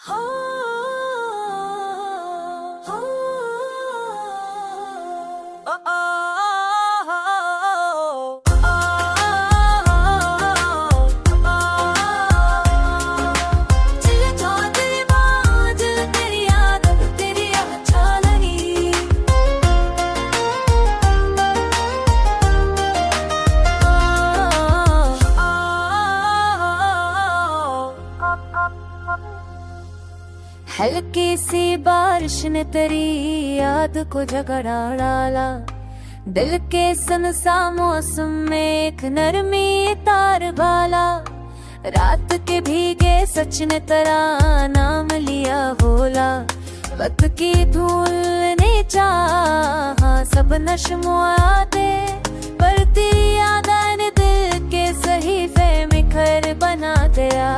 हो, हो, ओ, ओ, हल्की सी बारिश ने तेरी याद को झगड़ा डाला। दिल के सुनसा मौसम में एक नरमी तार बाला। रात के भीगे सच ने तेरा नाम लिया बोला। वक्त की धूल ने चाहा सब नशमुआ दे, पर तेरी याद ने दिल के सहीफे में घर बना दिया।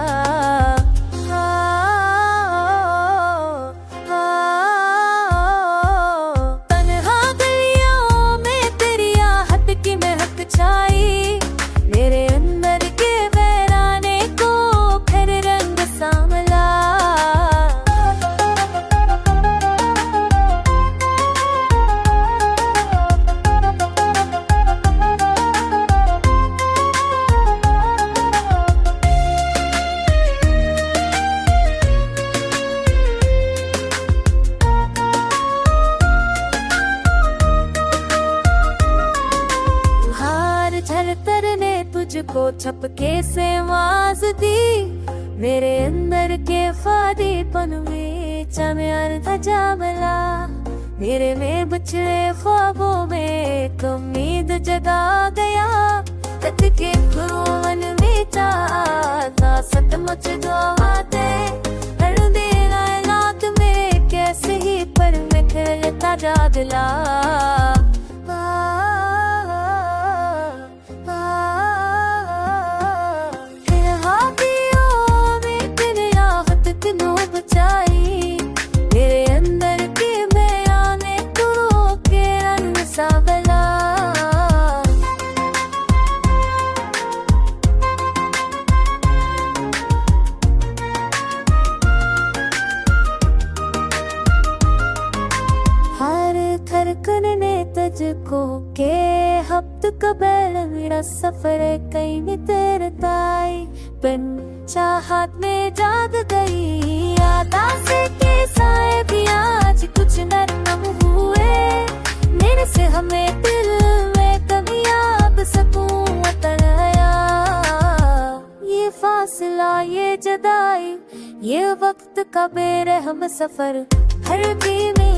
मेरे अंदर के वीराने को फिर रंग सांवला। झरतर ने तुझको छपके से आवाज दी। मेरे अंदर के फादीपन में चमन था जामला। मेरे में बछड़े ख्वाबों में एक उम्मीद जगा गया। तक के मन में चाहता सचमुच दुआते। हर दिन रात में कैसे ही पर में खेलता जागला। मेरे अंदर के बयाने तू के रंग सांवला। हर धड़कन ने तुझको के हफ्त कबल मेरा सफर कहीं भी तेरे ताई। बिन चाहत में जाग गई यादा से के साए भी आज कुछ नरम हुए। मेरे से हमें दिल में कभी आप सकूं तराया। ये फासला ये जदाई ये वक्त का बेरहम सफर हर भी में